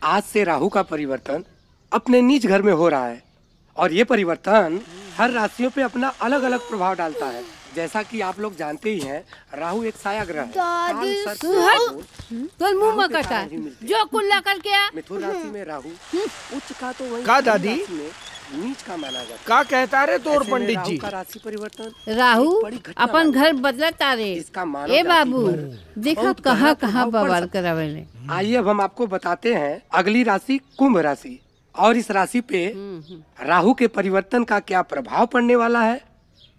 आज से राहु का परिवर्तन अपने निज घर में हो रहा है और ये परिवर्तन हर राशियों पे अपना अलग अलग प्रभाव डालता है। जैसा कि आप लोग जानते ही हैं, राहु एक साया ग्रह है। तो मुंह में कटा जो कुल्ला करके आ। मिथुन राशि में राहु उच्च का तो वही का दादी नीच का माना जाता है। का कहता रे तोर पंडित जी? का राशि परिवर्तन राहु अपन घर बदलता रे। ए बाबू देखो कहाँ कहाँ बवाल करावेले। आइए अब हम आपको बताते हैं अगली राशि कुंभ राशि और इस राशि पे राहु के परिवर्तन का क्या प्रभाव पड़ने वाला है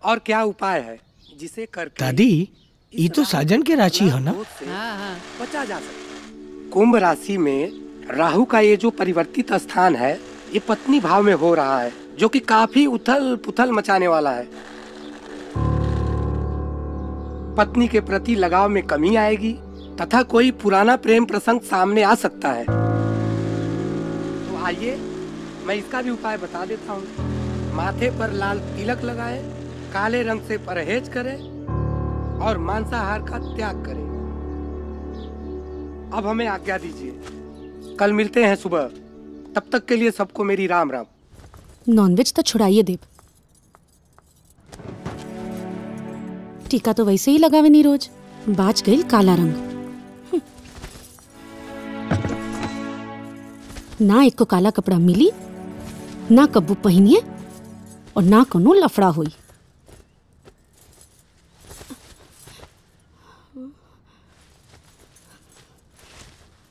और क्या उपाय है जिसे करके दादी ये तो साजन की राशि है ना? बचा जा सकता। कुंभ राशि में राहु का ये जो परिवर्तित स्थान है ये पत्नी भाव में हो रहा है, जो कि काफी उथल पुथल मचाने वाला है। पत्नी के प्रति लगाव में कमी आएगी तथा कोई पुराना प्रेम प्रसंग सामने आ सकता है। तो आइए मैं इसका भी उपाय बता देता हूँ। माथे पर लाल तिलक लगाएं, काले रंग से परहेज करें और मांसाहार का त्याग करें। अब हमें आज्ञा दीजिए, कल मिलते हैं सुबह। तब तक के लिए सबको मेरी राम राम। नॉनवेज तो छुड़ाइए देव। टीका तो वैसे ही लगावे नहीं रोज। बाज गई काला रंग। ना एक को काला कपड़ा मिली, ना कब्बू पहनिए और ना कोनो लफड़ा हुई।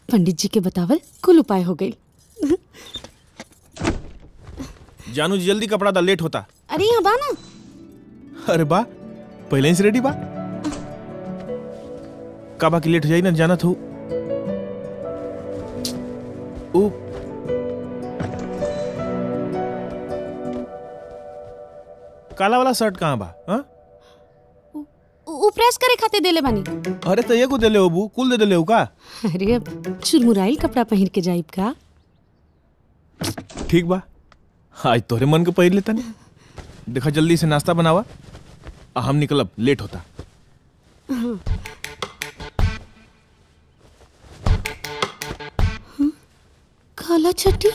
पंडित जी के बतावल कुल उपाय हो गई। जानू जी जल्दी कपड़ा दा, लेट होता। अरे यहाँ बा ना। अरे बा पहले ही से रेडी बा। का बाकी लेट हो जाई ना, जाना था। ओ काला वाला शर्ट कहाँ बा? हाँ प्रेस करे खाते देले बानी। अरे तो ये को देले हो बू, कुल दे देले हो का? अरे अब चुरमुराइल कपड़ा पहन के जाइब का? ठीक बा, आज तोरे मन के पहिर लेता नहीं। देखा जल्दी से नाश्ता बनावा, हम निकलब, लेट होता। हाँ। काला चट्टी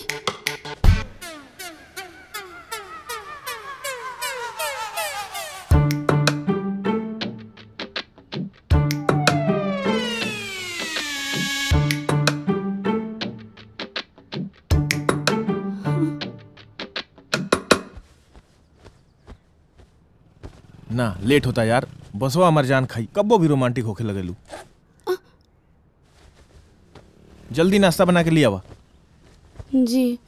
ना लेट होता यार। बसवा हमार जान खाई, कब्बो भी रोमांटिक होके लगेलू। जल्दी नाश्ता बना के लिया वा। जी।